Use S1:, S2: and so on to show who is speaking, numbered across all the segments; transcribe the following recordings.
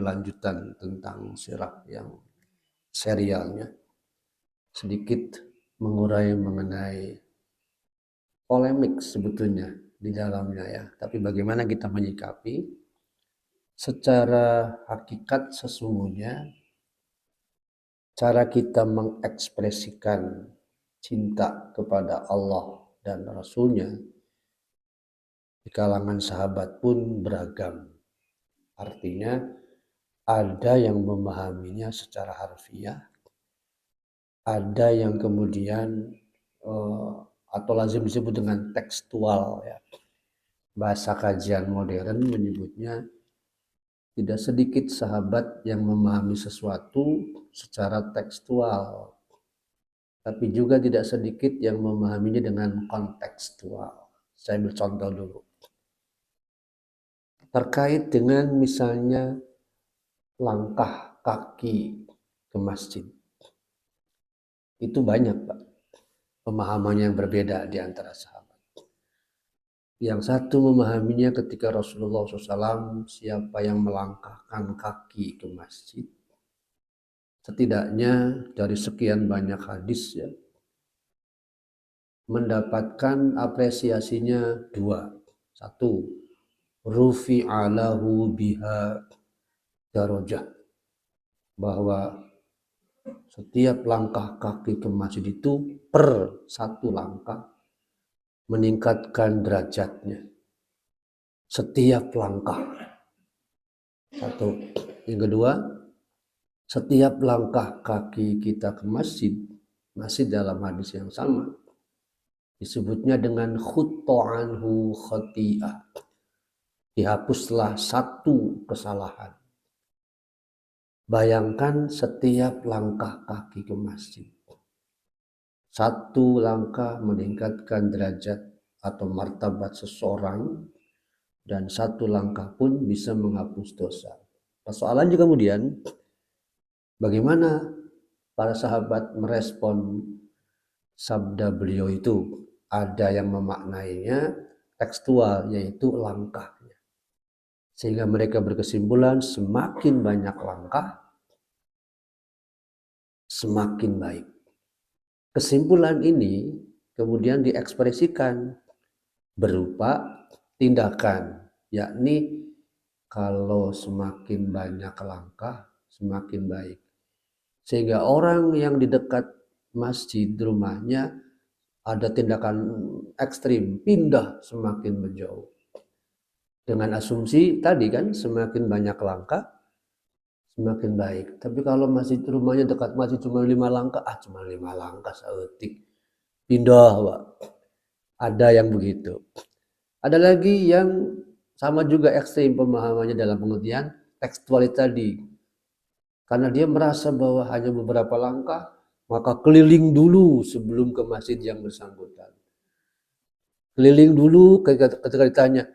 S1: keberlanjutan tentang sirah yang serialnya, sedikit mengurai mengenai polemik sebetulnya di dalamnya ya. Tapi bagaimana kita menyikapi secara hakikat sesungguhnya cara kita mengekspresikan cinta kepada Allah dan Rasul-Nya di kalangan sahabat pun beragam. Artinya ada yang memahaminya secara harfiah, ada yang kemudian atau lazim disebut dengan tekstual ya. Bahasa kajian modern menyebutnya tidak sedikit sahabat yang memahami sesuatu secara tekstual, tapi juga tidak sedikit yang memahaminya dengan kontekstual. Saya ambil contoh dulu. Terkait dengan misalnya langkah kaki ke masjid. Itu banyak, Pak, pemahamannya yang berbeda di antara sahabat. Yang satu memahaminya ketika Rasulullah SAW, siapa yang melangkahkan kaki ke masjid, setidaknya dari sekian banyak hadis ya, mendapatkan apresiasinya dua. Satu, rufi'alahu biha darajah, bahwa setiap langkah kaki ke masjid itu per satu langkah meningkatkan derajatnya. Setiap langkah. Satu. Yang kedua, setiap langkah kaki kita ke masjid, masih dalam hadis yang sama, disebutnya dengan khutta'anhu khati'ah. Dihapuslah satu kesalahan. Bayangkan setiap langkah kaki ke masjid. Satu langkah meningkatkan derajat atau martabat seseorang, dan satu langkah pun bisa menghapus dosa. Persoalannya kemudian, bagaimana para sahabat merespon sabda beliau itu? Ada yang memaknainya tekstual, yaitu langkahnya. Sehingga mereka berkesimpulan semakin banyak langkah, semakin baik. Kesimpulan ini kemudian diekspresikan berupa tindakan, yakni kalau semakin banyak langkah, semakin baik. Sehingga orang yang di dekat masjid rumahnya ada tindakan ekstrim, pindah semakin menjauh. Dengan asumsi tadi kan, semakin banyak langkah, semakin baik. Tapi kalau masjid rumahnya dekat masjid cuma 5 langkah, cuma 5 langkah seetik, pindah, Pak. Ada yang begitu. Ada lagi yang sama juga ekstrim pemahamannya dalam pengertian tekstualitas tadi. Karena dia merasa bahwa hanya beberapa langkah, maka keliling dulu sebelum ke masjid yang bersangkutan. Keliling dulu ketika ditanya,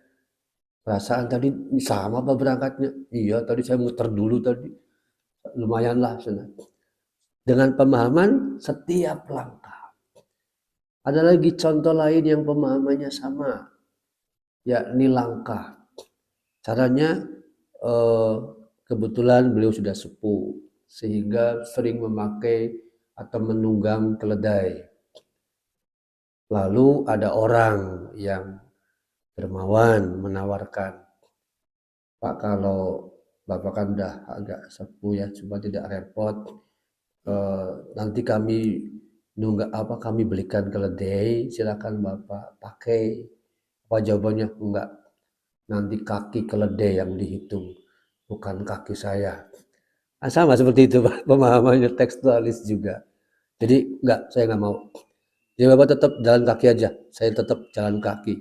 S1: perasaan tadi sama apa berangkatnya? Iya, tadi saya muter dulu tadi. Lumayanlah. Dengan pemahaman setiap langkah. Ada lagi contoh lain yang pemahamannya sama, yakni langkah. Caranya kebetulan beliau sudah sepuh sehingga sering memakai atau menunggang keledai. Lalu ada orang yang dermawan menawarkan, Pak, kalau Bapak kan udah agak sepuh ya, coba tidak repot, nanti kami kami belikan keledai, silakan Bapak pakai. Apa jawabannya? Enggak, nanti kaki keledai yang dihitung, bukan kaki saya. Sama seperti itu, Pak, pemahamannya tekstualis juga. Jadi enggak, saya enggak mau. Jadi Bapak tetap jalan kaki aja, saya tetap jalan kaki.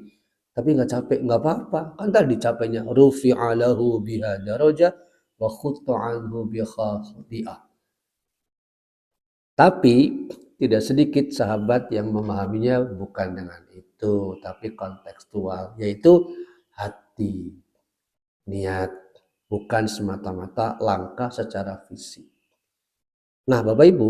S1: Tapi enggak capek, enggak apa-apa. Kan tadi capeknya rufi'alahu biha darajah wa khutta'anhu bi khati'ah. Tapi tidak sedikit sahabat yang memahaminya bukan dengan itu, tapi kontekstual, yaitu hati, niat, bukan semata-mata langkah secara fisik. Nah, Bapak Ibu,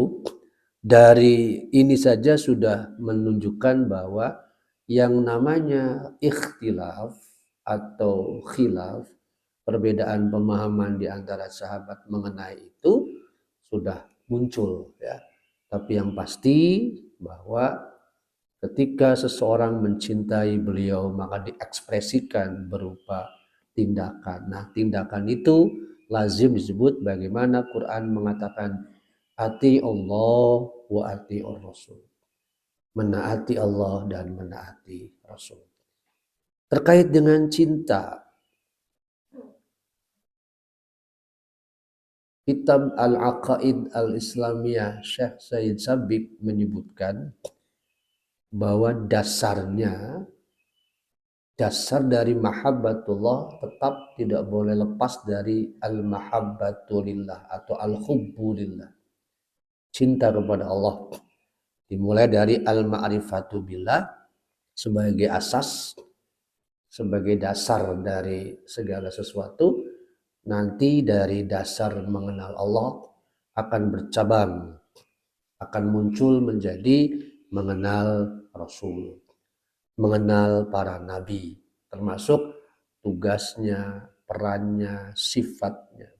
S1: dari ini saja sudah menunjukkan bahwa yang namanya ikhtilaf atau khilaf perbedaan pemahaman di antara sahabat mengenai itu sudah muncul ya. Tapi yang pasti bahwa ketika seseorang mencintai beliau maka diekspresikan berupa tindakan. Nah, tindakan itu lazim disebut bagaimana Quran mengatakan ati Allah wa ati Rasul. Menaati Allah dan menaati Rasul. Terkait dengan cinta, kitab Al-Aqaid Al-Islamiyah Syekh Said Sabiq menyebutkan bahwa dasar dari mahabbatullah tetap tidak boleh lepas dari al-mahabbatulillah atau al-hubbulillah. Cinta kepada Allah. Dimulai dari al-ma'rifatu billah sebagai asas, sebagai dasar dari segala sesuatu. Nanti dari dasar mengenal Allah akan bercabang, akan muncul menjadi mengenal Rasul, mengenal para nabi, termasuk tugasnya, perannya, sifatnya,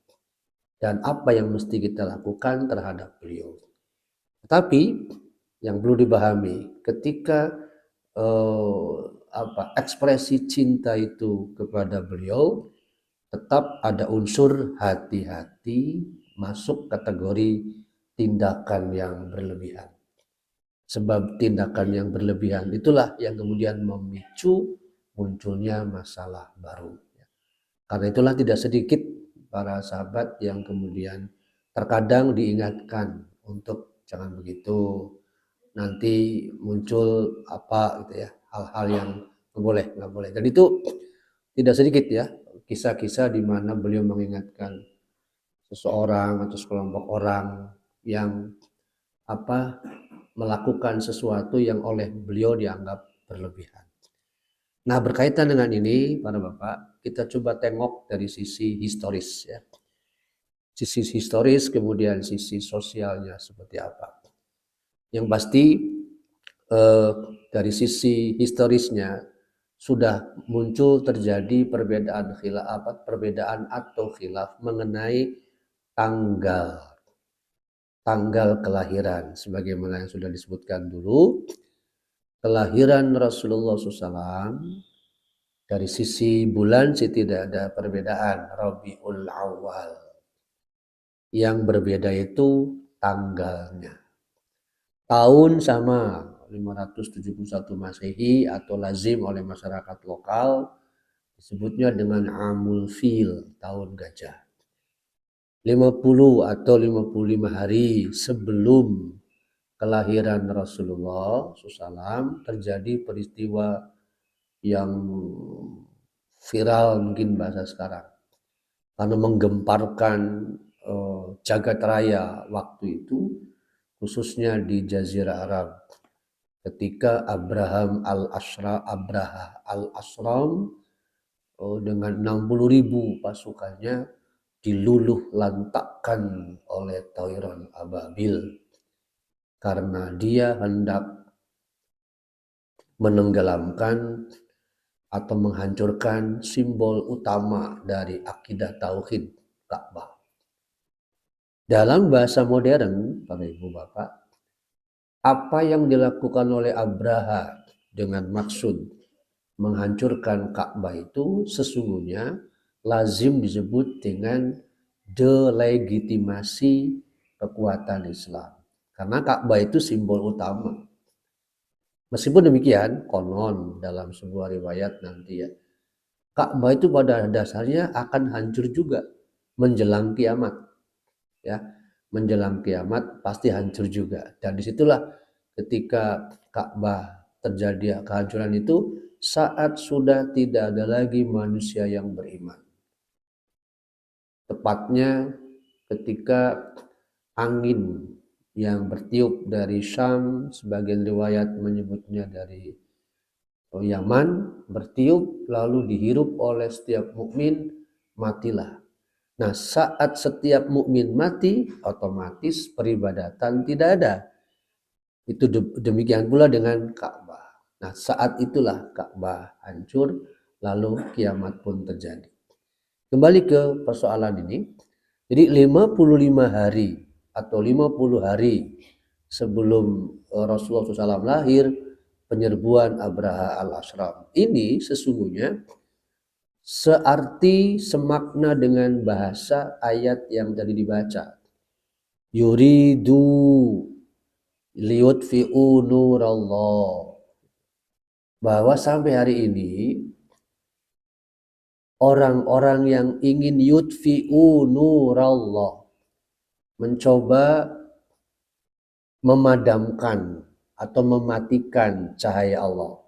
S1: dan apa yang mesti kita lakukan terhadap beliau. Tetapi yang perlu dipahami ketika ekspresi cinta itu kepada beliau tetap ada unsur hati-hati masuk kategori tindakan yang berlebihan. Sebab tindakan yang berlebihan itulah yang kemudian memicu munculnya masalah baru. Karena itulah tidak sedikit para sahabat yang kemudian terkadang diingatkan untuk jangan begitu, nanti muncul apa gitu ya, hal-hal yang nggak boleh. Dan itu tidak sedikit ya kisah-kisah di mana beliau mengingatkan seseorang atau sekelompok orang yang melakukan sesuatu yang oleh beliau dianggap berlebihan. Nah, berkaitan dengan ini para bapak, kita coba tengok dari sisi historis ya. Sisi historis kemudian sisi sosialnya seperti apa. Yang pasti dari sisi historisnya sudah muncul terjadi perbedaan atau khilaf mengenai tanggal kelahiran. Sebagaimana yang sudah disebutkan dulu, kelahiran Rasulullah SAW dari sisi bulan sih tidak ada perbedaan, Rabiul Awal. Yang berbeda itu tanggalnya. Tahun sama 571 Masehi atau lazim oleh masyarakat lokal disebutnya dengan Amul Fil, tahun gajah. 50 atau 55 hari sebelum kelahiran Rasulullah SAW terjadi peristiwa yang viral mungkin bahasa sekarang. Karena menggemparkan jagat raya waktu itu, khususnya di Jazirah Arab. Ketika Abraham al-Ashram dengan 60.000 pasukannya diluluh lantakkan oleh Tauran Ababil karena dia hendak menenggelamkan atau menghancurkan simbol utama dari akidah tauhid, Ka'bah. Dalam bahasa modern, para ibu bapak, apa yang dilakukan oleh Abraha dengan maksud menghancurkan Ka'bah itu sesungguhnya lazim disebut dengan delegitimasi kekuatan Islam. Karena Ka'bah itu simbol utama. Meskipun demikian, konon dalam sebuah riwayat nanti ya, Ka'bah itu pada dasarnya akan hancur juga menjelang kiamat. Ya, menjelang kiamat pasti hancur juga. Dan disitulah ketika Ka'bah terjadi kehancuran itu saat sudah tidak ada lagi manusia yang beriman. Tepatnya ketika angin yang bertiup dari Syam, sebagian riwayat menyebutnya dari Yaman, bertiup lalu dihirup oleh setiap mukmin, matilah. Nah, saat setiap mukmin mati, otomatis peribadatan tidak ada. Itu demikian pula dengan Ka'bah. Nah, saat itulah Ka'bah hancur, lalu kiamat pun terjadi. Kembali ke persoalan ini. Jadi 55 hari atau 50 hari sebelum Rasulullah SAW lahir, penyerbuan Abraha al-Ashram ini sesungguhnya searti semakna dengan bahasa ayat yang tadi dibaca. Yuridu liyutfi'u nurallah. Bahwa sampai hari ini orang-orang yang ingin yutfi'u nurallah, mencoba memadamkan atau mematikan cahaya Allah.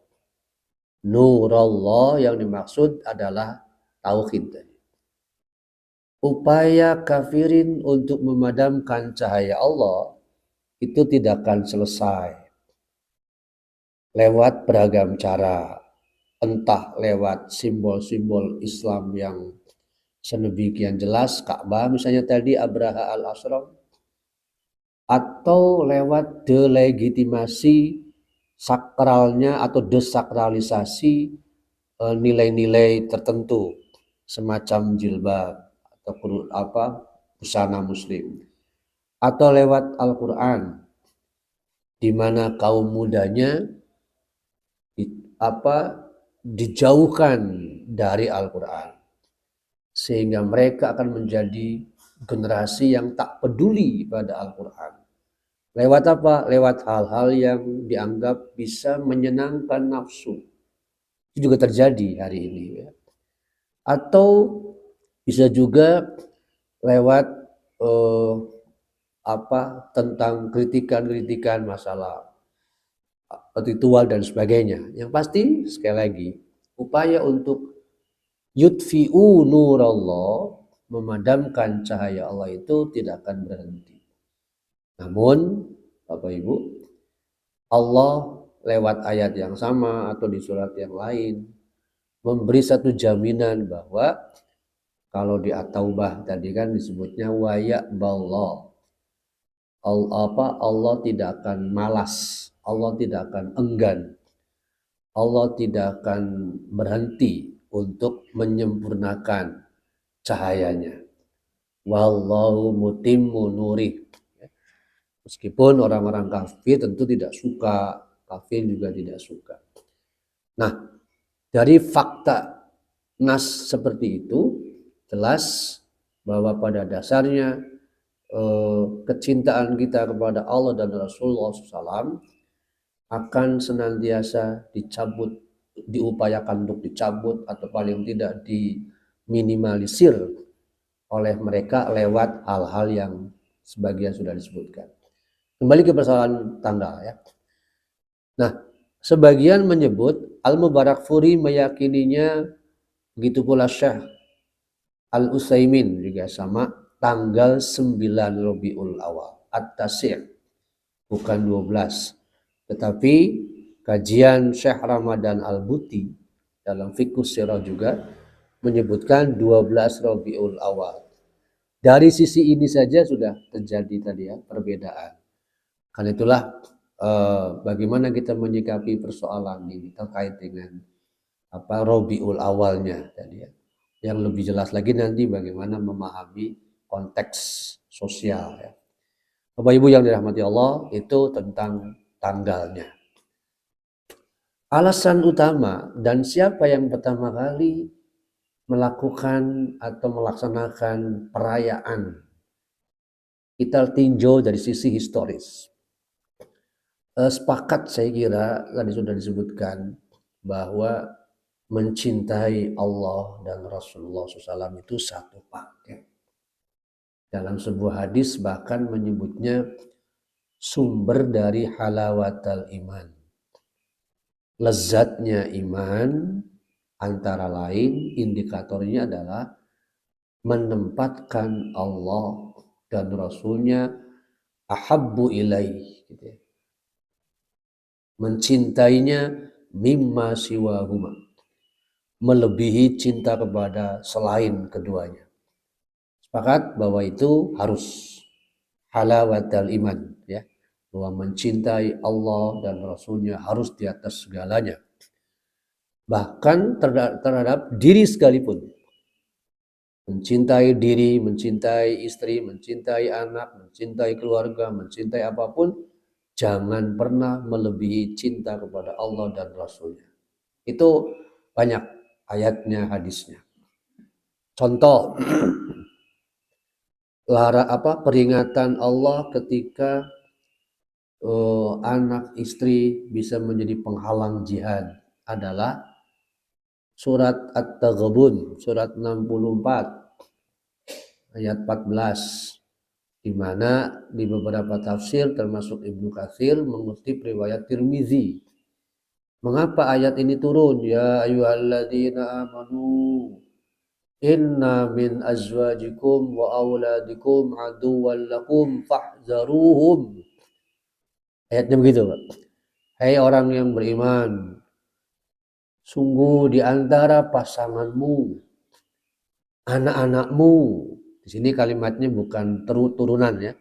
S1: Nurallah yang dimaksud adalah tauhid. Upaya kafirin untuk memadamkan cahaya Allah itu tidak akan selesai lewat beragam cara, entah lewat simbol-simbol Islam yang sedemikian jelas, Ka'bah misalnya tadi, Abraha al-Ashram, atau lewat delegitimasi sakralnya atau desakralisasi nilai-nilai tertentu semacam jilbab atau busana muslim, atau lewat Al-Quran di mana kaum mudanya dijauhkan dari Al-Quran sehingga mereka akan menjadi generasi yang tak peduli pada Al-Quran. Lewat apa? Lewat hal-hal yang dianggap bisa menyenangkan nafsu. Itu juga terjadi hari ini. Ya. Atau bisa juga lewat tentang kritikan-kritikan masalah ritual dan sebagainya. Yang pasti sekali lagi upaya untuk yutfi'u nurallah, memadamkan cahaya Allah itu tidak akan berhenti. Namun Bapak Ibu, Allah lewat ayat yang sama atau di surat yang lain memberi satu jaminan bahwa kalau di At-Taubah tadi kan disebutnya wa ya'ballah. Allah tidak akan malas, Allah tidak akan enggan, Allah tidak akan berhenti untuk menyempurnakan cahayanya. Wallahu mutimmu nurih. Meskipun orang-orang kafir tentu tidak suka, kafir juga tidak suka. Nah, dari fakta nas seperti itu jelas bahwa pada dasarnya kecintaan kita kepada Allah dan Rasulullah SAW akan senantiasa dicabut, diupayakan untuk dicabut atau paling tidak diminimalisir oleh mereka lewat hal-hal yang sebagian sudah disebutkan. Kembali ke persoalan tanggal ya. Nah, sebagian menyebut Al-Mubarakfuri meyakininya, begitu pula Syekh Al-Utsaimin juga sama, tanggal 9 Rabiul Awal, At-Tasir, bukan 12. Tetapi kajian Syekh Ramadan Al-Buti dalam Fiqhus Sirah juga menyebutkan 12 Rabiul Awal. Dari sisi ini saja sudah terjadi tadi ya perbedaan. Karena itulah bagaimana kita menyikapi persoalan ini terkait dengan Rabiul Awalnya tadi ya. Yang lebih jelas lagi nanti bagaimana memahami konteks sosial ya. Bapak Ibu yang dirahmati Allah, itu tentang tanggalnya. Alasan utama dan siapa yang pertama kali melakukan atau melaksanakan perayaan kita tinjau dari sisi historis. Sepakat saya kira tadi sudah disebutkan bahwa mencintai Allah dan Rasulullah SAW itu satu paket. Dalam sebuah hadis bahkan menyebutnya sumber dari halawatal iman. Lezatnya iman antara lain indikatornya adalah menempatkan Allah dan Rasulnya ahabbu ilaih, gitu ya. Mencintainya mimma siwahuma, melebihi cinta kepada selain keduanya. Sepakat bahwa itu harus halawatal iman ya, bahwa mencintai Allah dan Rasulnya harus di atas segalanya, bahkan terhadap diri sekalipun. mencintai diri, mencintai istri, mencintai anak, mencintai keluarga, mencintai apapun, jangan pernah melebihi cinta kepada Allah dan Rasulnya. Itu banyak ayatnya, hadisnya. Contoh, peringatan Allah ketika anak istri bisa menjadi penghalang jihad adalah surat At-Taghabun, surat 64 ayat 14, di mana di beberapa tafsir termasuk Ibnu Katsir mengutip riwayat Tirmizi. Mengapa ayat ini turun? Ya ayyuhalladzina amanu inna min azwajikum wa auladikum aduwwan lakum fahzaruhum. Ayatnya begitu, Pak. Hai orang yang beriman, sungguh di antara pasanganmu, anak-anakmu. Di sini kalimatnya bukan turunan ya,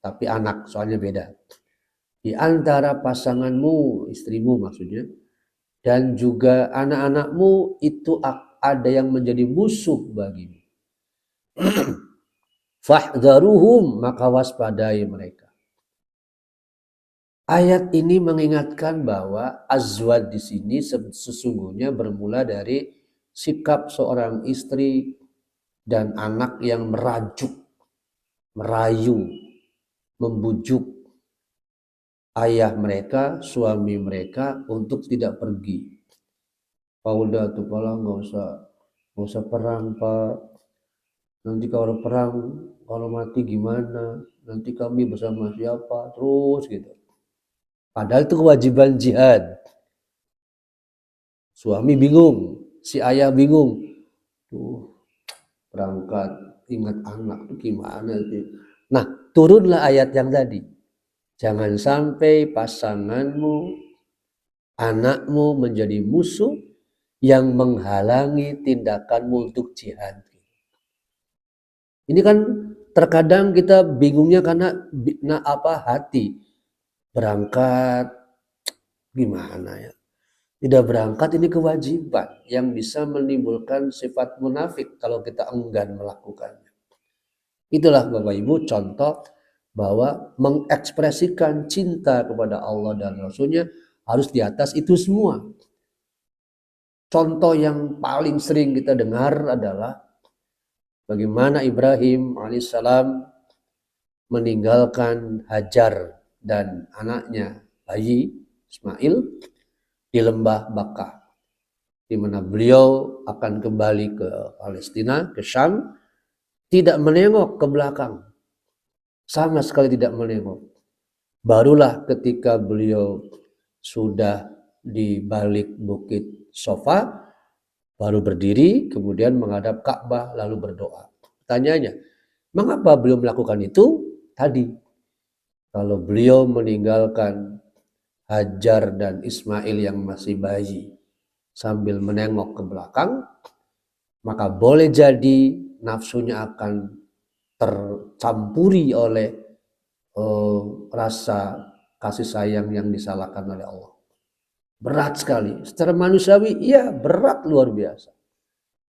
S1: tapi anak, soalnya beda. Di antara pasanganmu, istrimu maksudnya, dan juga anak-anakmu itu ada yang menjadi musuh bagimu. Fahdharuhum, maka waspadai mereka. Ayat ini mengingatkan bahwa azwaj di sini sesungguhnya bermula dari sikap seorang istri dan anak yang merajuk, merayu, membujuk ayah mereka, suami mereka untuk tidak pergi. Pak udah tuh Pak, nggak usah perang Pak. Nanti kalau perang, kalau mati gimana? Nanti kami bersama siapa? Terus gitu. Padahal itu kewajiban jihad. Suami bingung, si ayah bingung. Tuh, berangkat, ingat anak tuh gimana sih? Nah, turunlah ayat yang tadi. Jangan sampai pasanganmu, anakmu menjadi musuh yang menghalangi tindakanmu untuk jihad. Ini kan terkadang kita bingungnya karena hati. Berangkat gimana ya? Tidak berangkat ini kewajiban yang bisa menimbulkan sifat munafik kalau kita enggan melakukannya. Itulah Bapak Ibu contoh bahwa mengekspresikan cinta kepada Allah dan Rasulnya harus di atas itu semua. Contoh yang paling sering kita dengar adalah bagaimana Ibrahim alaihissalam meninggalkan Hajar dan anaknya bayi Ismail di lembah Bakah, di mana beliau akan kembali ke Palestina, ke Syam, tidak menengok ke belakang, sama sekali tidak menengok. Barulah ketika beliau sudah di balik bukit Sofa, baru berdiri, kemudian menghadap Ka'bah, lalu berdoa. Tanyanya, mengapa beliau melakukan itu? Tadi, kalau beliau meninggalkan Hajar dan Ismail yang masih bayi sambil menengok ke belakang, maka boleh jadi nafsunya akan tercampuri oleh rasa kasih sayang yang disalahkan oleh Allah. Berat sekali. Secara manusiawi, iya berat luar biasa.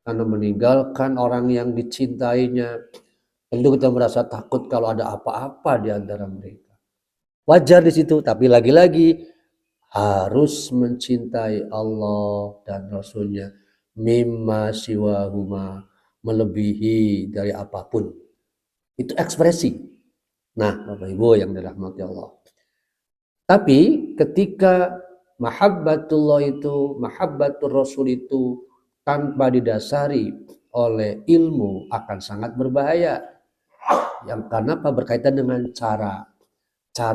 S1: Karena meninggalkan orang yang dicintainya, tentu kita merasa takut kalau ada apa-apa di antara mereka. Wajar di situ, tapi lagi-lagi harus mencintai Allah dan Rasulnya mimma siwahuma, melebihi dari apapun. Itu ekspresi. Nah, Bapak Ibu yang dirahmati Allah. Tapi ketika mahabbatullah itu, mahabbatur Rasul itu tanpa didasari oleh ilmu akan sangat berbahaya. Yang karena apa? Berkaitan dengan cara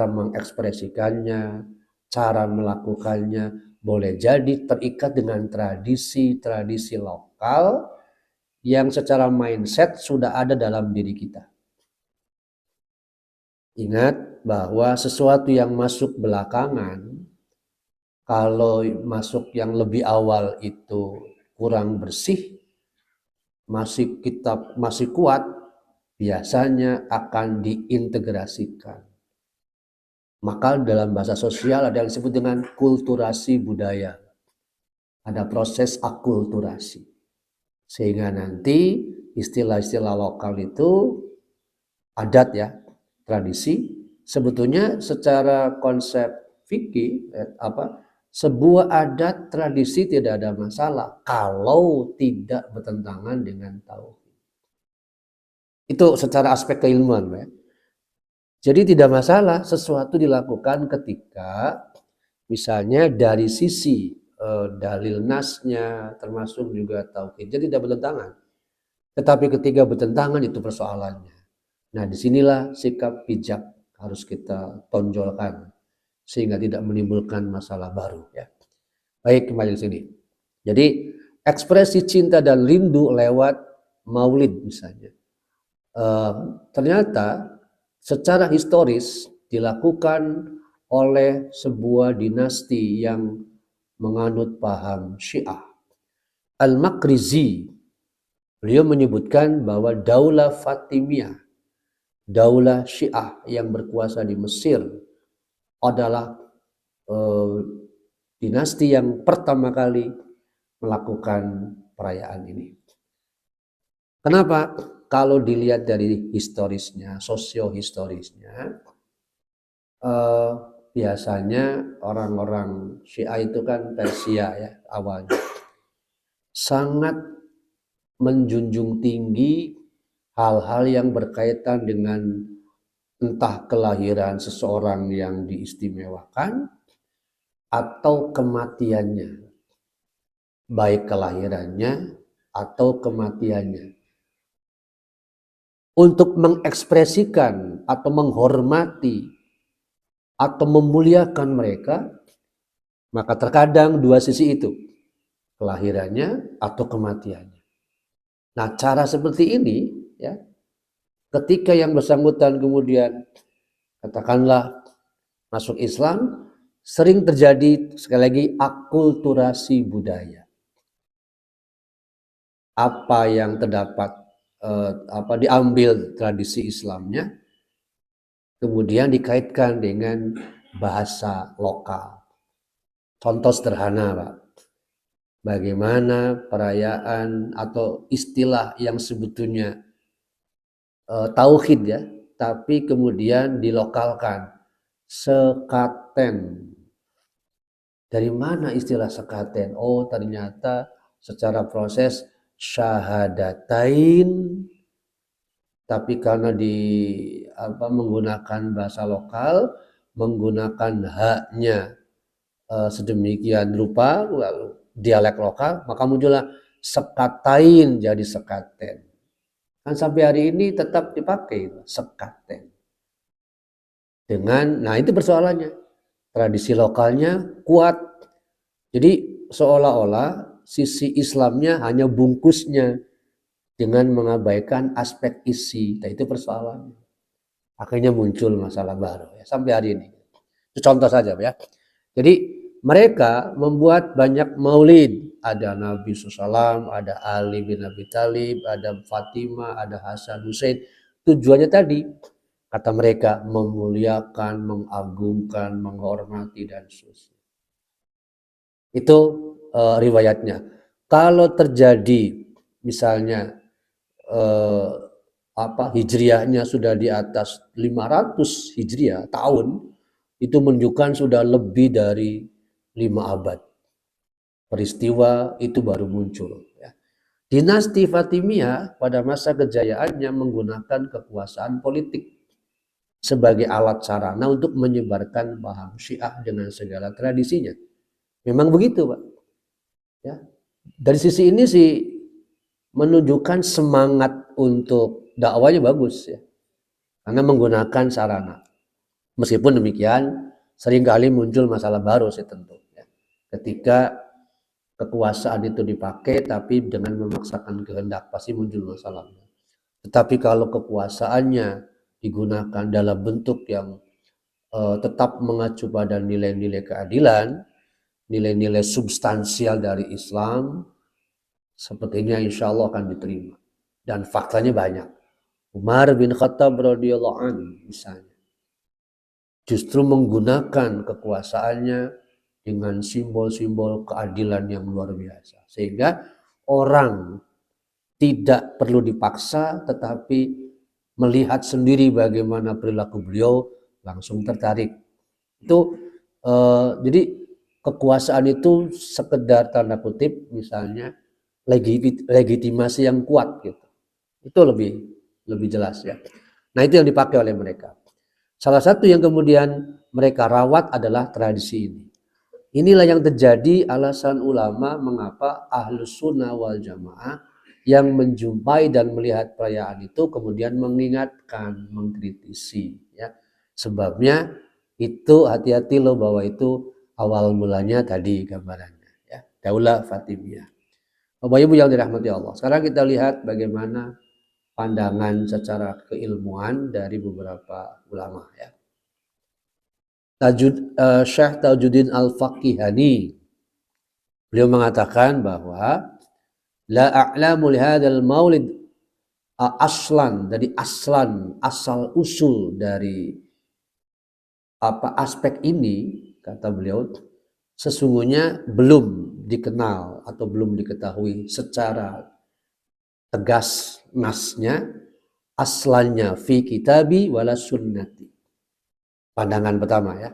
S1: mengekspresikannya, cara melakukannya, boleh jadi terikat dengan tradisi-tradisi lokal yang secara mindset sudah ada dalam diri kita. Ingat bahwa sesuatu yang masuk belakangan, kalau masuk yang lebih awal itu kurang bersih, masih kuat, biasanya akan diintegrasikan. Maka dalam bahasa sosial ada yang disebut dengan kulturasi budaya. Ada proses akulturasi. Sehingga nanti istilah-istilah lokal itu adat ya, tradisi, sebetulnya secara konsep fikih sebuah adat tradisi tidak ada masalah kalau tidak bertentangan dengan tauhid. Itu secara aspek keilmuan, ya. Jadi tidak masalah sesuatu dilakukan ketika misalnya dari sisi dalil nasnya termasuk juga tauhid, jadi tidak bertentangan. Tetapi ketika bertentangan itu persoalannya. Nah, disinilah sikap bijak harus kita tonjolkan sehingga tidak menimbulkan masalah baru, ya. Baik, kembali ke sini. Jadi ekspresi cinta dan rindu lewat maulid misalnya. Ternyata secara historis dilakukan oleh sebuah dinasti yang menganut paham Syiah. Al-Makrizi, beliau menyebutkan bahwa Daulah Fatimiyah, Daulah Syiah yang berkuasa di Mesir adalah dinasti yang pertama kali melakukan perayaan ini. Kenapa? Kalau dilihat dari historisnya, sosiohistorisnya, biasanya orang-orang Syiah itu kan Persia ya awalnya, sangat menjunjung tinggi hal-hal yang berkaitan dengan entah kelahiran seseorang yang diistimewakan atau kematiannya, baik kelahirannya atau kematiannya. Untuk mengekspresikan atau menghormati atau memuliakan mereka, maka terkadang dua sisi itu, kelahirannya atau kematiannya. Nah, cara seperti ini, ya, ketika yang bersangkutan kemudian katakanlah masuk Islam, sering terjadi sekali lagi akulturasi budaya. Apa yang terdapat diambil tradisi Islamnya, kemudian dikaitkan dengan bahasa lokal. Contoh sederhana, Pak. Bagaimana perayaan atau istilah yang sebetulnya tauhid ya, tapi kemudian dilokalkan. Sekaten. Dari mana istilah sekaten? Oh, ternyata secara proses syahadatain, tapi karena menggunakan bahasa lokal, menggunakan haknya sedemikian rupa, lalu dialek lokal, maka muncullah sekatain jadi sekaten. Kan sampai hari ini tetap dipakai sekaten. Nah itu persoalannya. Tradisi lokalnya kuat. Jadi seolah-olah sisi Islamnya hanya bungkusnya dengan mengabaikan aspek isi. Nah itu persoalannya. Akhirnya muncul masalah baru ya, sampai hari ini. Itu contoh saja ya. Jadi mereka membuat banyak maulid. Ada Nabi SAW, ada Ali bin Abi Thalib, ada Fatimah, ada Hasan Hussein. Tujuannya tadi, kata mereka, memuliakan, mengagungkan, menghormati, dan seterusnya. Itu riwayatnya. Kalau terjadi misalnya hijriahnya sudah di atas 500 hijriah tahun, itu menunjukkan sudah lebih dari 5 abad. Peristiwa itu baru muncul. Ya. Dinasti Fatimiyah pada masa kejayaannya menggunakan kekuasaan politik sebagai alat sarana untuk menyebarkan paham Syiah dengan segala tradisinya. Memang begitu, Pak. Ya. Dari sisi ini sih menunjukkan semangat untuk dakwanya bagus ya. Karena menggunakan sarana. Meskipun demikian, seringkali muncul masalah baru sih tentu. Ya. Ketika kekuasaan itu dipakai, tapi dengan memaksakan kehendak, pasti muncul masalahnya. Tetapi kalau kekuasaannya digunakan dalam bentuk yang tetap mengacu pada nilai-nilai keadilan, nilai-nilai substansial dari Islam, sepertinya insya Allah akan diterima. Dan faktanya banyak. Umar bin Khattab radhiyallahu anhu misalnya, justru menggunakan kekuasaannya dengan simbol-simbol keadilan yang luar biasa. Sehingga orang tidak perlu dipaksa, tetapi melihat sendiri bagaimana perilaku beliau langsung tertarik. Itu jadi kekuasaan itu sekedar tanda kutip misalnya legitimasi yang kuat gitu. Itu lebih jelas ya. Nah, itu yang dipakai oleh mereka. Salah satu yang kemudian mereka rawat adalah tradisi ini. Inilah yang terjadi alasan ulama mengapa Ahlus Sunnah wal Jamaah yang menjumpai dan melihat perayaan itu kemudian mengingatkan, mengkritisi ya. Sebabnya itu hati-hati loh bahwa itu awal mulanya tadi gambarannya ya, Daulah Fatimiyah. Bapak Ibu yang dirahmati Allah. Sekarang kita lihat bagaimana pandangan secara keilmuan dari beberapa ulama ya. Syekh Tajuddin Al-Faqihani, beliau mengatakan bahwa la a'lamu li hadzal maulid aslan, dari asal usul dari aspek ini, kata beliau, sesungguhnya belum dikenal atau belum diketahui secara tegas nasnya, aslannya fi kitabi wala sunnati. Pandangan pertama ya,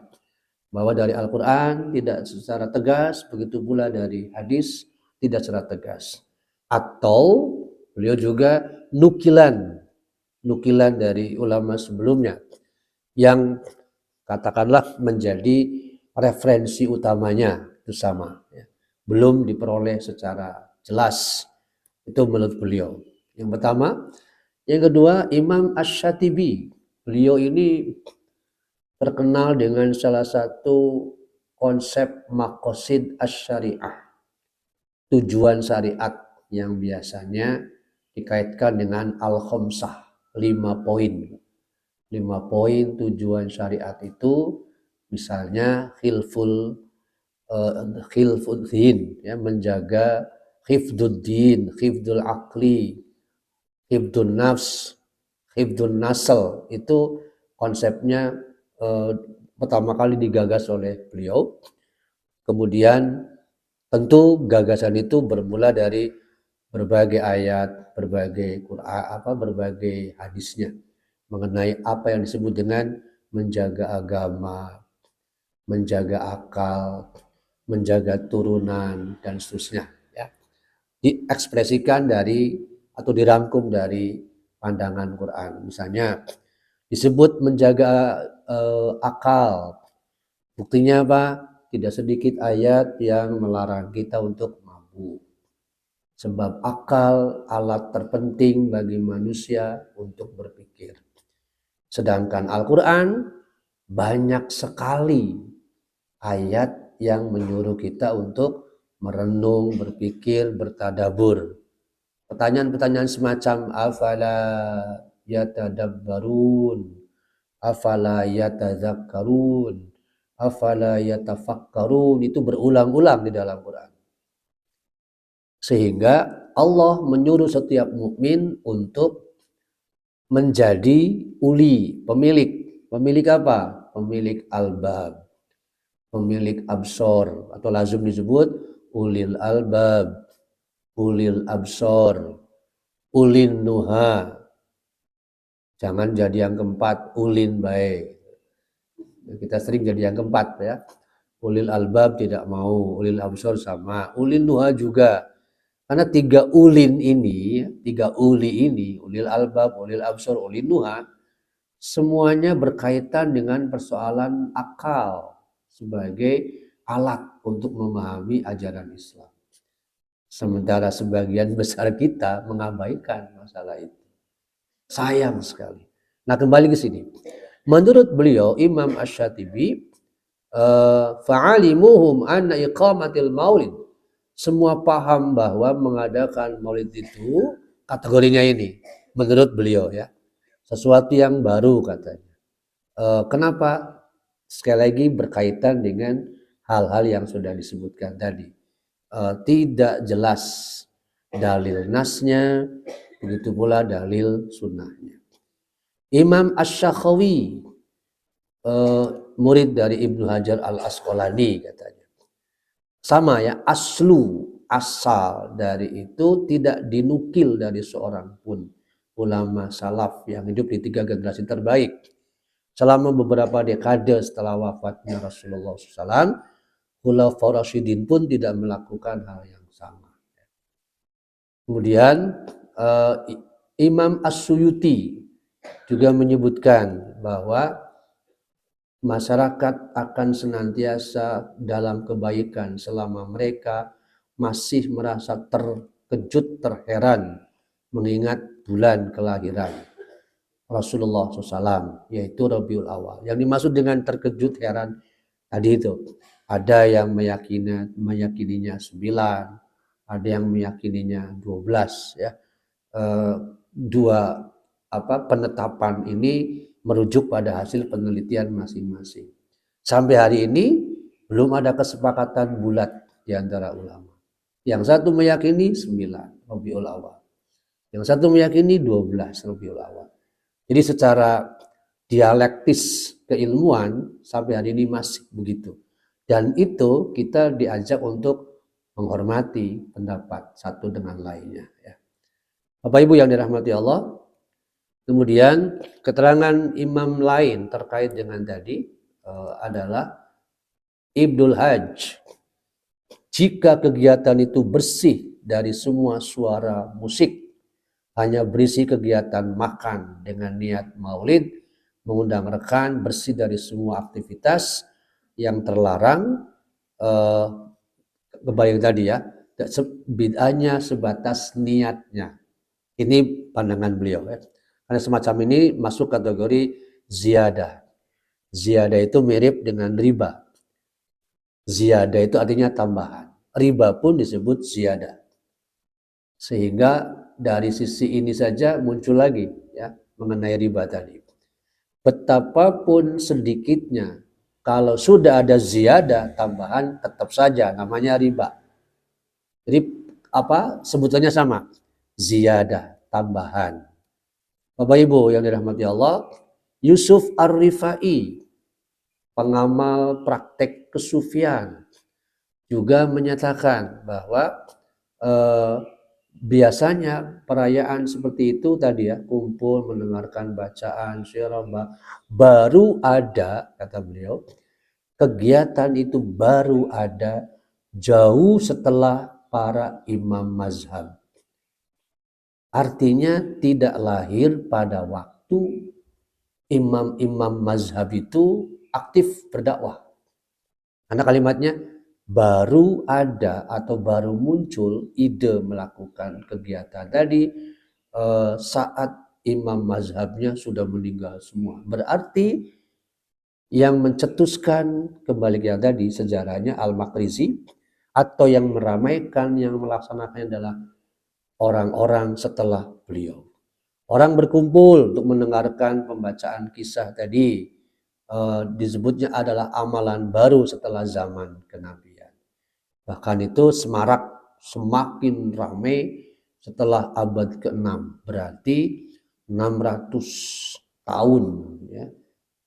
S1: bahwa dari Al-Quran tidak secara tegas, begitu pula dari hadis tidak secara tegas. Atau beliau juga nukilan dari ulama sebelumnya yang katakanlah menjadi referensi utamanya itu sama ya. Belum diperoleh secara jelas, itu menurut beliau. Yang pertama. Yang kedua, Imam Asy-Syatibi, beliau ini terkenal dengan salah satu konsep maqasid asy-syariah, tujuan syariat yang biasanya dikaitkan dengan al-khamsah, 5 poin. 5 poin tujuan syariat itu misalnya khilful din ya, menjaga khifduddin, khifdul aqli, khifdun nafs, khifdun nasl, itu konsepnya pertama kali digagas oleh beliau. Kemudian tentu gagasan itu bermula dari berbagai ayat, berbagai Quran, berbagai hadisnya mengenai apa yang disebut dengan menjaga agama, menjaga akal, menjaga turunan dan seterusnya ya. Diekspresikan dari atau dirangkum dari pandangan Quran. Misalnya disebut menjaga akal. Buktinya apa? Tidak sedikit ayat yang melarang kita untuk mabuk. Sebab akal alat terpenting bagi manusia untuk berpikir. Sedangkan Al-Quran banyak sekali ayat yang menyuruh kita untuk merenung, berpikir, bertadabur. Pertanyaan-pertanyaan semacam afala yatadabbarun, afala yatadzakkarun, afala yatafakkarun, itu berulang-ulang di dalam Quran. Sehingga Allah menyuruh setiap mukmin untuk menjadi uli, pemilik apa? Pemilik albab, pemilik absor, atau lazim disebut ulil albab, ulil absor, ulin nuha. Jangan jadi yang keempat, ulin baik. Kita sering jadi yang keempat ya. Ulil albab tidak mau, ulil absor sama, ulin nuha juga. Karena 3 ulin ini, 3 uli ini, ulil albab, ulil absor, ulin nuha, semuanya berkaitan dengan persoalan akal sebagai alat untuk memahami ajaran Islam. Sementara sebagian besar kita mengabaikan masalah itu. Sayang sekali. Nah, kembali ke sini. Menurut beliau, Imam Asy-Syatibi, fa'alimuhum anna iqamatil maulid, semua paham bahwa mengadakan maulid itu kategorinya ini, menurut beliau ya, sesuatu yang baru katanya. Kenapa? Sekali lagi berkaitan dengan hal-hal yang sudah disebutkan tadi. Tidak jelas dalil nasnya, begitu pula dalil sunnahnya. Imam Asy-Syakhawi, murid dari Ibnu Hajar Al-Asqalani katanya. Sama ya, asal dari itu tidak dinukil dari seorang pun ulama salaf yang hidup di 3 generasi terbaik. Selama beberapa dekade setelah wafatnya Rasulullah SAW, Khulafaur Rasyidin pun tidak melakukan hal yang sama. Kemudian Imam As-Suyuti juga menyebutkan bahwa masyarakat akan senantiasa dalam kebaikan selama mereka masih merasa terkejut, terheran mengingat bulan kelahiran Rasulullah SAW, yaitu Rabiul Awal. Yang dimaksud dengan terkejut, heran tadi itu, ada yang meyakininya 9, ada yang meyakininya 12, ya. Dua penetapan ini merujuk pada hasil penelitian masing-masing. Sampai hari ini belum ada kesepakatan bulat di antara ulama. Yang satu meyakini 9 Rabiul Awal, yang satu meyakini 12 Rabiul Awal. Jadi secara dialektis keilmuan sampai hari ini masih begitu. Dan itu kita diajak untuk menghormati pendapat satu dengan lainnya. Ya. Bapak Ibu yang dirahmati Allah, kemudian keterangan imam lain terkait dengan tadi adalah Ibnul Hajj. Jika kegiatan itu bersih dari semua suara musik, hanya berisi kegiatan makan dengan niat maulid, mengundang rekan, bersih dari semua aktivitas yang terlarang, kebayang tadi ya, bid'ahnya sebatas niatnya. Ini pandangan beliau ya. Karena semacam ini masuk kategori ziyadah. Ziyadah itu mirip dengan riba. Ziyadah itu artinya tambahan. Riba pun disebut ziyadah. Sehingga dari sisi ini saja muncul lagi ya mengenai riba tadi. Betapapun sedikitnya, kalau sudah ada ziyadah tambahan tetap saja namanya riba. Jadi sebutannya sama, ziyadah tambahan. Bapak Ibu yang dirahmati Allah, Yusuf Ar-Rifai, pengamal praktek kesufian, juga menyatakan bahwa biasanya perayaan seperti itu tadi ya, kumpul mendengarkan bacaan syiar, baru ada, kata beliau, kegiatan itu baru ada jauh setelah para imam mazhab. Artinya tidak lahir pada waktu imam-imam mazhab itu aktif berdakwah. Karena kalimatnya baru ada atau baru muncul ide melakukan kegiatan tadi saat imam mazhabnya sudah meninggal semua. Berarti yang mencetuskan kembali yang tadi sejarahnya Al-Maqrizi, atau yang meramaikan, yang melaksanakannya adalah orang-orang setelah beliau. Orang berkumpul untuk mendengarkan pembacaan kisah tadi, disebutnya adalah amalan baru setelah zaman kenabian. Bahkan itu semarak semakin ramai setelah abad ke-6, berarti 600 tahun ya,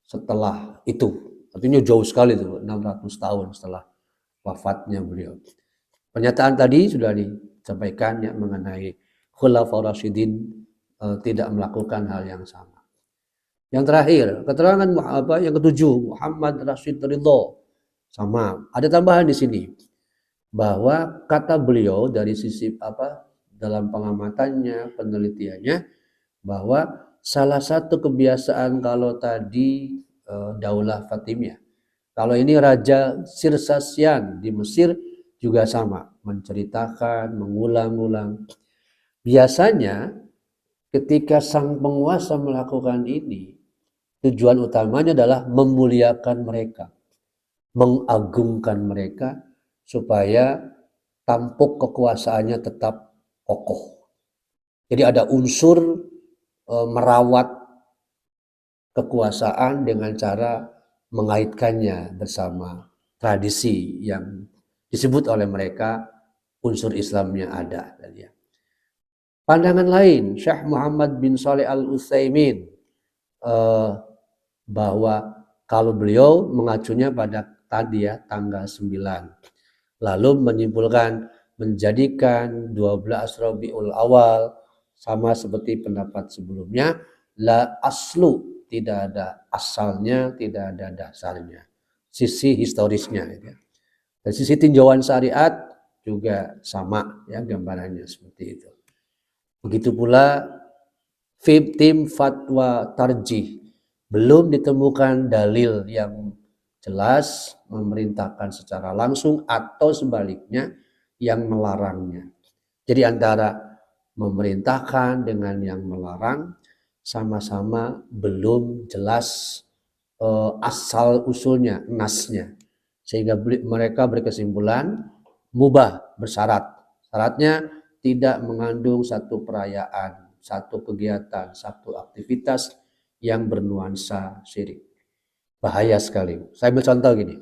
S1: setelah itu. Artinya jauh sekali itu, 600 tahun setelah wafatnya beliau. Pernyataan tadi sudah disampaikan ya mengenai Khulafaur Rasyidin tidak melakukan hal yang sama. Yang terakhir, keterangan yang ketujuh, Muhammad Rashid Ridho, sama. Ada tambahan di sini bahwa kata beliau dari sisi dalam pengamatannya, penelitiannya, bahwa salah satu kebiasaan kalau tadi Daulah Fatimiyah, kalau ini Raja Sirsasyan di Mesir juga sama, menceritakan, mengulang-ulang. Biasanya ketika sang penguasa melakukan ini, tujuan utamanya adalah memuliakan mereka, mengagungkan mereka supaya tampuk kekuasaannya tetap kokoh. Jadi ada unsur merawat kekuasaan dengan cara mengaitkannya bersama tradisi yang disebut oleh mereka unsur Islamnya ada. Pandangan lain, Syekh Muhammad bin Shalih Al-Utsaimin, bahwa kalau beliau mengacunya pada tadi ya tanggal 9, lalu menyimpulkan menjadikan 12 Rabiul Awal sama seperti pendapat sebelumnya, la aslu, tidak ada asalnya, tidak ada dasarnya. Sisi historisnya ya. Dari sisi tinjauan syariat juga sama ya gambarannya seperti itu. Begitu pula tim fatwa tarjih, belum ditemukan dalil yang jelas memerintahkan secara langsung atau sebaliknya yang melarangnya. Jadi antara memerintahkan dengan yang melarang sama-sama belum jelas asal usulnya, nasnya. Sehingga mereka berkesimpulan mubah bersyarat. Syaratnya tidak mengandung satu perayaan, satu kegiatan, satu aktivitas yang bernuansa syirik. Bahaya sekali. Saya ambil contoh gini.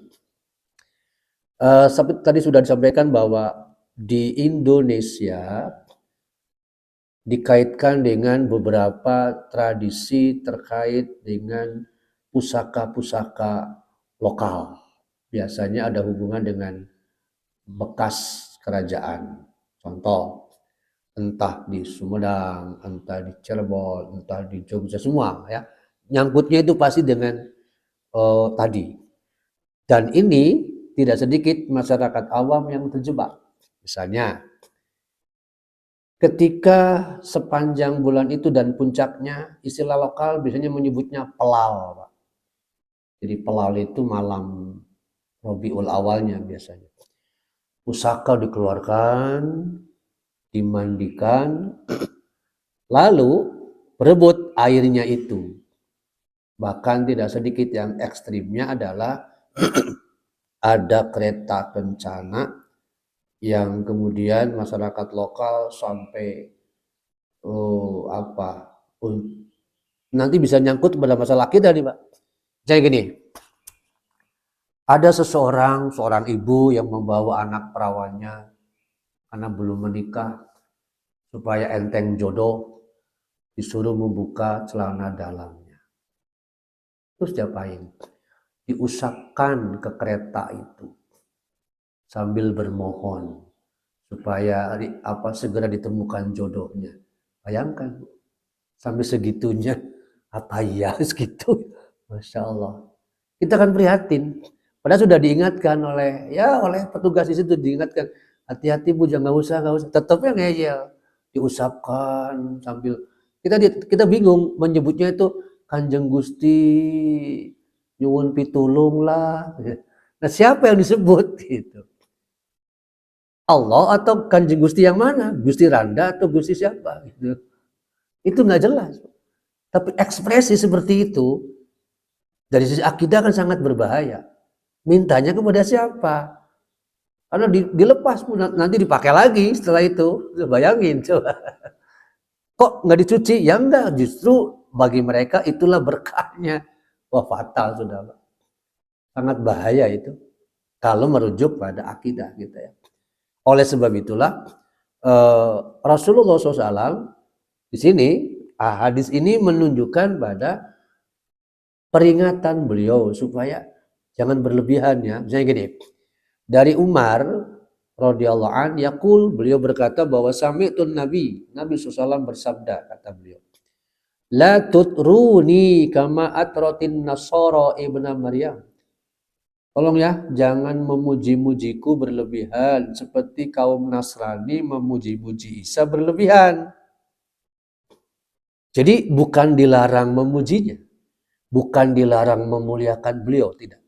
S1: Seperti tadi sudah disampaikan bahwa di Indonesia dikaitkan dengan beberapa tradisi terkait dengan pusaka-pusaka lokal. Biasanya ada hubungan dengan bekas kerajaan. Contoh, entah di Sumedang, entah di Cirebon, entah di Jogja, semua ya. Nyangkutnya itu pasti dengan tadi. Dan ini tidak sedikit masyarakat awam yang terjebak. Misalnya, ketika sepanjang bulan itu dan puncaknya, istilah lokal biasanya menyebutnya pelal, Pak. Jadi pelal itu malam Rabiul Awalnya biasanya. Pusaka dikeluarkan, dimandikan, lalu berebut airnya itu. Bahkan tidak sedikit yang ekstrimnya adalah ada kereta kencana yang kemudian masyarakat lokal sampai nanti bisa nyangkut pada masalah kita nih Pak. Jadi gini, ada seorang ibu yang membawa anak perawannya karena belum menikah supaya enteng jodoh, disuruh membuka celana dalamnya. Terus diapain? Diusapkan ke kereta itu sambil bermohon supaya segera ditemukan jodohnya. Bayangkan sampai segitunya, apa ya segitu, Masya Allah. Kita akan prihatin. Padahal sudah diingatkan oleh petugas di situ, diingatkan hati-hati Bu, jangan nggak usah. Tetapnya ngeyel, diusapkan sambil kita bingung menyebutnya itu Kanjeng Gusti nyuwun pitulung lah. Nah siapa yang disebut gitu? Allah atau Kanjeng Gusti yang mana? Gusti Randa atau Gusti siapa? Gitu. Itu nggak jelas. Tapi ekspresi seperti itu dari sisi akidah kan sangat berbahaya. Mintanya kepada siapa? Karena dilepas pun nanti dipakai lagi setelah itu. Bayangin coba. Kok nggak dicuci? Ya enggak, justru bagi mereka itulah berkahnya. Wah fatal sudah. Sangat bahaya itu. Kalau merujuk pada akidah kita ya. Oleh sebab itulah Rasulullah SAW di sini hadis ini menunjukkan pada peringatan beliau supaya jangan berlebihan ya. Misalnya gini, dari Umar radhiyallahu an yaqul, beliau berkata bahwa sami'tun Nabi SAW bersabda, kata beliau, la tutruni kama atratin nasara ibna Maryam. Tolong ya, jangan memuji-mujiku berlebihan seperti kaum Nasrani memuji-muji Isa berlebihan. Jadi bukan dilarang memujinya, bukan dilarang memuliakan beliau, tidak.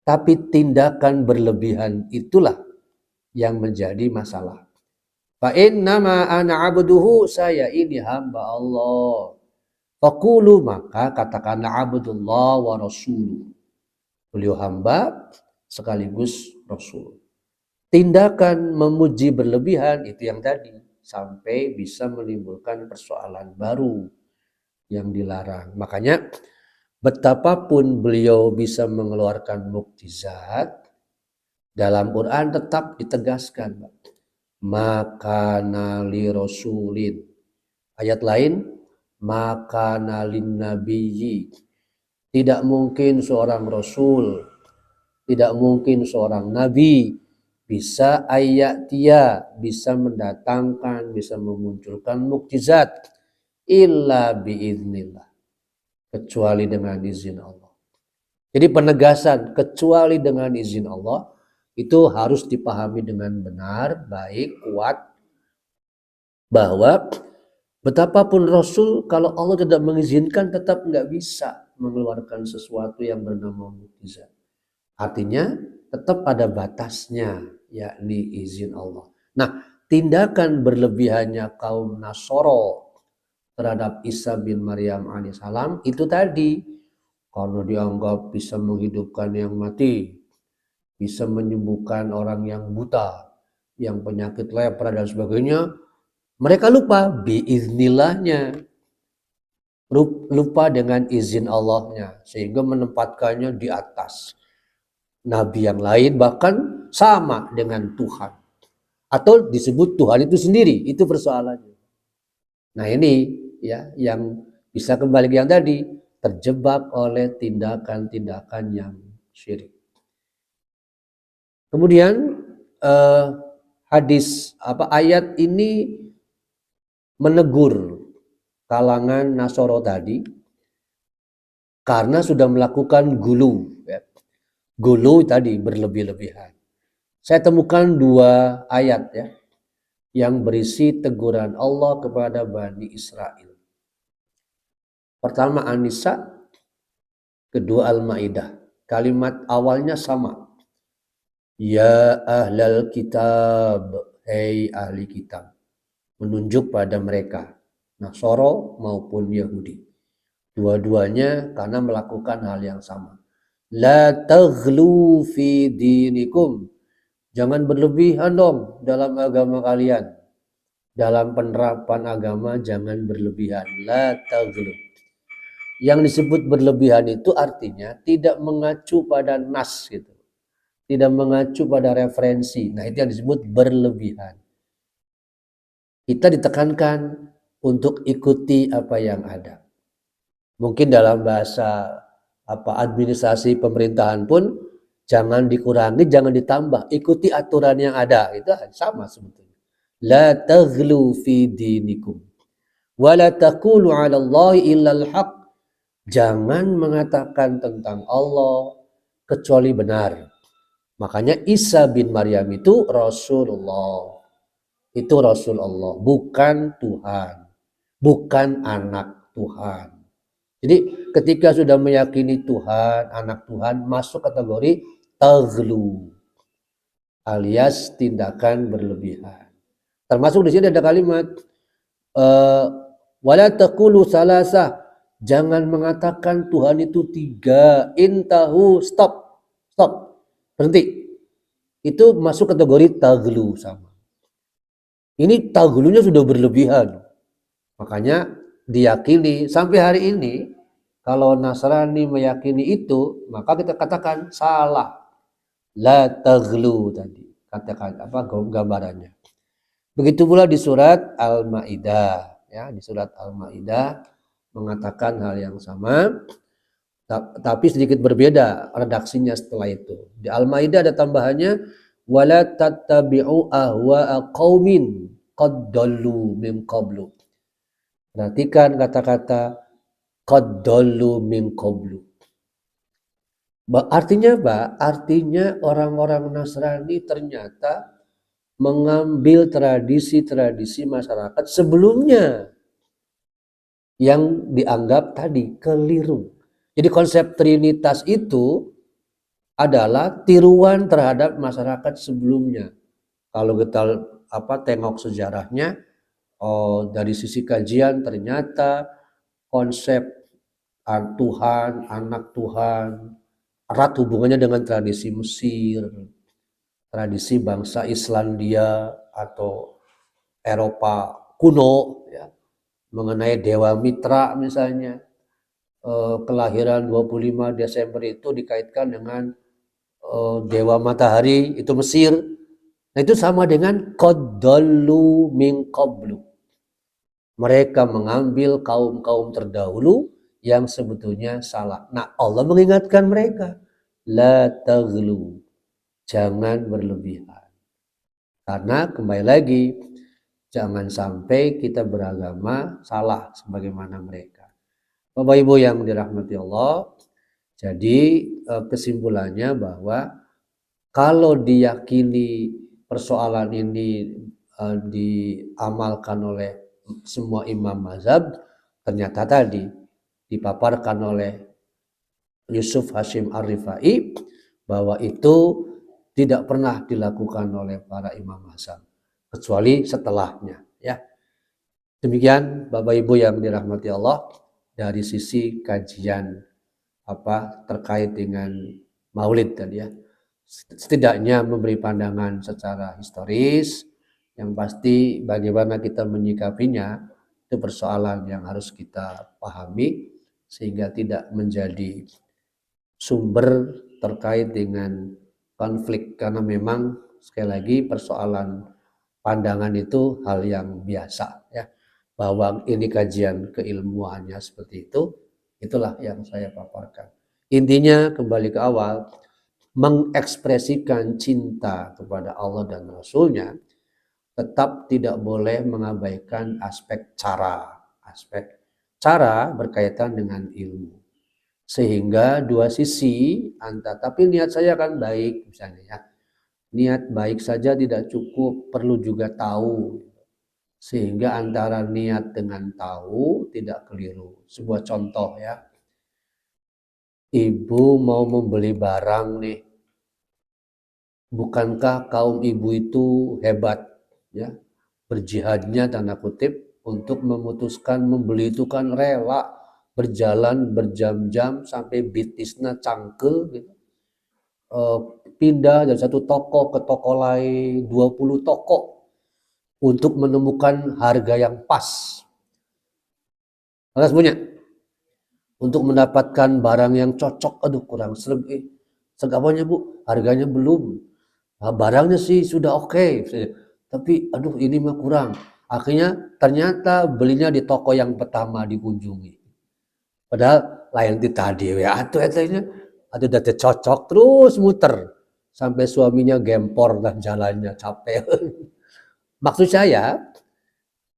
S1: Tapi tindakan berlebihan itulah yang menjadi masalah. Fa innama ana abduhu, saya ini hamba Allah. Faqulu, maka katakanlah abdullah wa rasuluh. Beliau hamba sekaligus rasul. Tindakan memuji berlebihan itu yang tadi sampai bisa menimbulkan persoalan baru yang dilarang. Makanya betapapun beliau bisa mengeluarkan mukjizat, dalam Quran tetap ditegaskan, makana li rasulin. Ayat lain, makana lin nabiyyi. Tidak mungkin seorang rasul, tidak mungkin seorang nabi bisa ayatia, bisa mendatangkan, bisa memunculkan mukjizat, illa biiznillah, kecuali dengan izin Allah. Jadi penegasan kecuali dengan izin Allah itu harus dipahami dengan benar, baik, kuat, bahwa betapapun Rasul kalau Allah tidak mengizinkan tetap nggak bisa mengeluarkan sesuatu yang bernama mukjizat. Artinya tetap ada batasnya, yakni izin Allah. Nah, tindakan berlebihannya kaum Nasoro terhadap Isa bin Maryam alaihissalam itu tadi, kalau dianggap bisa menghidupkan yang mati, bisa menyembuhkan orang yang buta, yang penyakit lepra dan sebagainya, mereka lupa biiznillahnya, lupa dengan izin Allahnya, sehingga menempatkannya di atas nabi yang lain, bahkan sama dengan Tuhan, atau disebut Tuhan itu sendiri. Itu persoalannya. Nah ini ya yang bisa kembali ke yang tadi, terjebak oleh tindakan-tindakan yang syirik. Kemudian ayat ini menegur kalangan Nasoro tadi karena sudah melakukan gulu, ya. Gulu tadi berlebih-lebihan. Saya temukan 2 ayat ya yang berisi teguran Allah kepada Bani Israel. Pertama An-Nisa, kedua Al-Maidah. Kalimat awalnya sama. Ya ahlal kitab, hei ahli kitab. Menunjuk pada mereka, Nasoro maupun Yahudi. Dua-duanya karena melakukan hal yang sama. La taghlu fi dinikum. Jangan berlebihan dong dalam agama kalian. Dalam penerapan agama jangan berlebihan. La taghlu. Yang disebut berlebihan itu artinya tidak mengacu pada nas gitu. Tidak mengacu pada referensi. Nah, itu yang disebut berlebihan. Kita ditekankan untuk ikuti apa yang ada. Mungkin dalam bahasa administrasi pemerintahan pun jangan dikurangi, jangan ditambah, ikuti aturan yang ada. Itu sama sebetulnya. La taghlu fi dinikum wa la taqulu 'ala Allahi illa al-haq. Jangan mengatakan tentang Allah kecuali benar. Makanya Isa bin Maryam itu Rasulullah. Itu Rasulullah, bukan Tuhan, bukan anak Tuhan. Jadi ketika sudah meyakini Tuhan, anak Tuhan, masuk kategori taghlu, alias tindakan berlebihan. Termasuk di sini ada kalimat wala taqulu salasah, jangan mengatakan Tuhan itu 3. Intahu, stop, berhenti. Itu masuk kategori taghlu sama. Ini taghlunya sudah berlebihan. Makanya diyakini sampai hari ini kalau Nasrani meyakini itu, maka kita katakan salah. La taghlu tadi. Katakan gambarannya. Begitu pula di surat Al-Maidah, ya, di surat Al-Maidah mengatakan hal yang sama, tapi sedikit berbeda redaksinya setelah itu. Di Al-Maidah ada tambahannya wala tattabi'u ahwa'a qaumin qad dallu min qablu. Perhatikan kata-kata qad dallu min qablu. Artinya apa? Artinya orang-orang Nasrani ternyata mengambil tradisi-tradisi masyarakat sebelumnya yang dianggap tadi keliru. Jadi konsep Trinitas itu adalah tiruan terhadap masyarakat sebelumnya. Kalau kita tengok sejarahnya, dari sisi kajian ternyata konsep Tuhan, anak Tuhan, erat hubungannya dengan tradisi Mesir, tradisi bangsa Islandia atau Eropa kuno, ya, mengenai Dewa Mitra misalnya. Kelahiran 25 Desember itu dikaitkan dengan Dewa Matahari, itu Mesir. Nah itu sama dengan qad dallu min qablu. Mereka mengambil kaum-kaum terdahulu yang sebetulnya salah. Nah Allah mengingatkan mereka, la taghlu, jangan berlebihan. Karena kembali lagi, jangan sampai kita beragama salah sebagaimana mereka. Bapak Ibu yang dirahmati Allah, jadi kesimpulannya bahwa kalau diyakini persoalan ini diamalkan oleh semua imam mazhab, ternyata tadi dipaparkan oleh Yusuf Hashim Ar-Rifai bahwa itu tidak pernah dilakukan oleh para imam mazhab kecuali setelahnya, ya. Demikian Bapak Ibu yang dirahmati Allah dari sisi kajian terkait dengan Maulid tadi, ya. Setidaknya memberi pandangan secara historis, yang pasti bagaimana kita menyikapinya itu persoalan yang harus kita pahami sehingga tidak menjadi sumber terkait dengan konflik, karena memang sekali lagi persoalan pandangan itu hal yang biasa, ya. Bahwa ini kajian keilmuannya seperti itu, itulah yang saya paparkan. Intinya kembali ke awal, mengekspresikan cinta kepada Allah dan Rasul-Nya tetap tidak boleh mengabaikan aspek cara. Aspek cara berkaitan dengan ilmu. Sehingga dua sisi, tapi niat saya kan baik misalnya, ya. Niat baik saja tidak cukup, perlu juga tahu. Sehingga antara niat dengan tahu tidak keliru. Sebuah contoh, ya. Ibu mau membeli barang nih. Bukankah kaum ibu itu hebat, ya? Berjihadnya tanda kutip untuk memutuskan membeli itu kan rela, berjalan berjam-jam sampai bitisnya cangkel gitu. Pindah dari satu toko ke toko lain, 20 toko untuk menemukan harga yang pas. Harus punya untuk mendapatkan barang yang cocok. Aduh, kurang serg. Apanya Bu? Harganya belum. Nah, barangnya sih sudah oke. Tapi aduh ini mah kurang. Akhirnya ternyata belinya di toko yang pertama dikunjungi. Padahal lain di tadi ya. Aduh udah cocok terus muter. Sampai suaminya gempor dan jalannya capek. Maksud saya,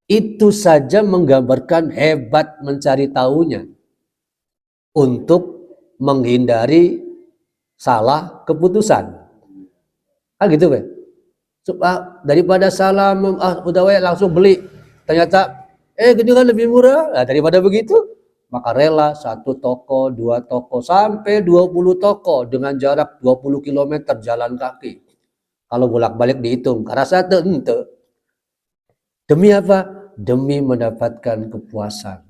S1: itu saja menggambarkan hebat mencari tahunya untuk menghindari salah keputusan. Kan gitu, Be. Daripada salah udah langsung beli. Ternyata gini kan lebih murah. Nah, daripada begitu, maka rela satu toko, dua toko, sampai 20 toko dengan jarak 20 km jalan kaki. Kalau bolak-balik dihitung, karasa ente. Demi apa? Demi mendapatkan kepuasan.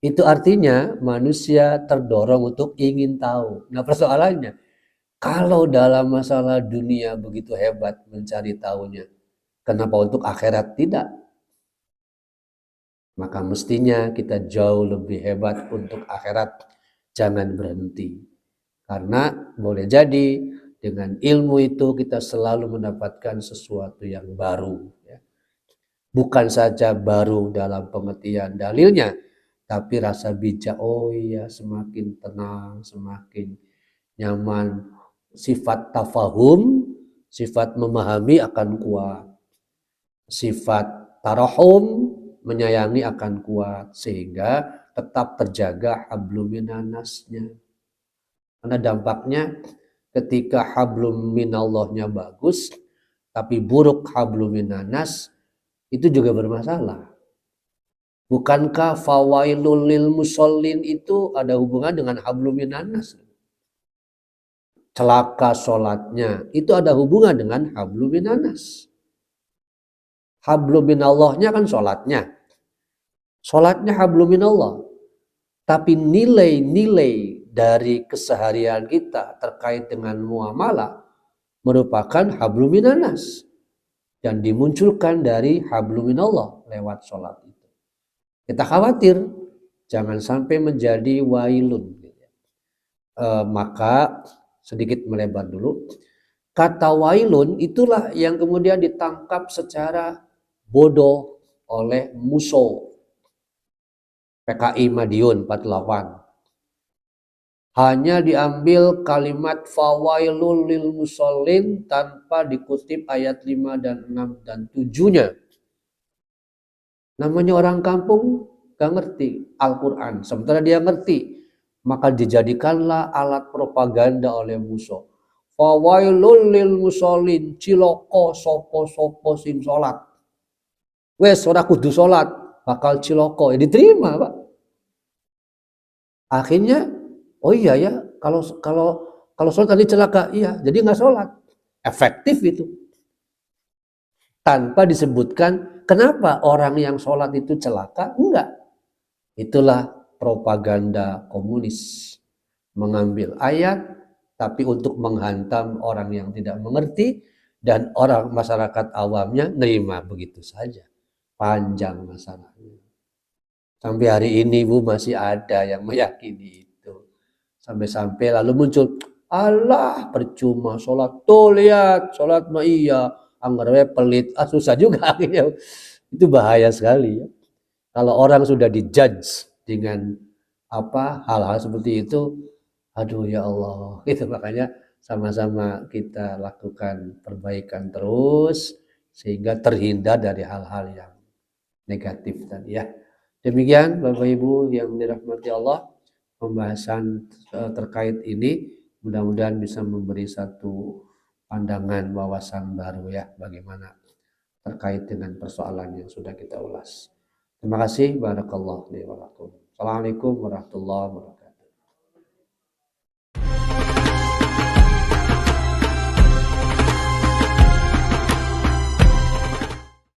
S1: Itu artinya manusia terdorong untuk ingin tahu. Nah, persoalannya, kalau dalam masalah dunia begitu hebat mencari tahunya, kenapa untuk akhirat tidak? Maka mestinya kita jauh lebih hebat untuk akhirat. Jangan berhenti. Karena boleh jadi dengan ilmu itu kita selalu mendapatkan sesuatu yang baru. Bukan saja baru dalam pengertian dalilnya, tapi rasa bijak. Oh iya, semakin tenang, semakin nyaman. Sifat tafahum, sifat memahami akan kuat. Sifat tarahum, menyayangi akan kuat. Sehingga tetap terjaga hablum minannasnya. Karena dampaknya ketika hablum minallahnya bagus, tapi buruk hablum minannas, itu juga bermasalah. Bukankah fawailul lil musallin itu ada hubungan dengan hablum minannas? Celaka sholatnya itu ada hubungan dengan hablum minannas. Hablum minallahnya kan sholatnya. Sholatnya hablum minallah. Tapi nilai-nilai dari keseharian kita terkait dengan muamalah merupakan hablum minannas. Dan dimunculkan dari hablum minallah lewat sholat itu. Kita khawatir jangan sampai menjadi wailun. Maka sedikit melebar dulu. Kata wailun itulah yang kemudian ditangkap secara bodoh oleh musuh PKI Madiun 48. Hanya diambil kalimat fawailul lil musallin tanpa dikutip ayat 5 dan 6 dan 7-nya. Namanya orang kampung gak ngerti Al-Quran. Sementara dia ngerti, maka dijadikanlah alat propaganda oleh musuh. Fawailul lil musallin, ciloko sopo sing salat. Wes ora kudu salat, bakal ciloko. Ya diterima, Pak. Akhirnya, oh iya ya, kalau sholat tadi celaka, iya, jadi nggak sholat. Efektif itu. Tanpa disebutkan kenapa orang yang sholat itu celaka, enggak. Itulah propaganda komunis. Mengambil ayat, tapi untuk menghantam orang yang tidak mengerti, dan orang masyarakat awamnya nerima begitu saja. Panjang masalahnya. Sampai hari ini Bu masih ada yang meyakini itu. Sampai-sampai lalu muncul, Allah percuma sholat. Tuh lihat, sholat mah iya. Anggarnya pelit, susah juga akhirnya. Itu bahaya sekali ya. Kalau orang sudah dijudge dengan hal-hal seperti itu, aduh ya Allah. Itu makanya sama-sama kita lakukan perbaikan terus sehingga terhindar dari hal-hal yang negatif tadi ya. Demikian Bapak Ibu yang dirahmati Allah, pembahasan terkait ini mudah-mudahan bisa memberi satu pandangan wawasan baru ya bagaimana terkait dengan persoalan yang sudah kita ulas. Terima kasih. Barakallahu fiikum. Assalamualaikum warahmatullahi wabarakatuh.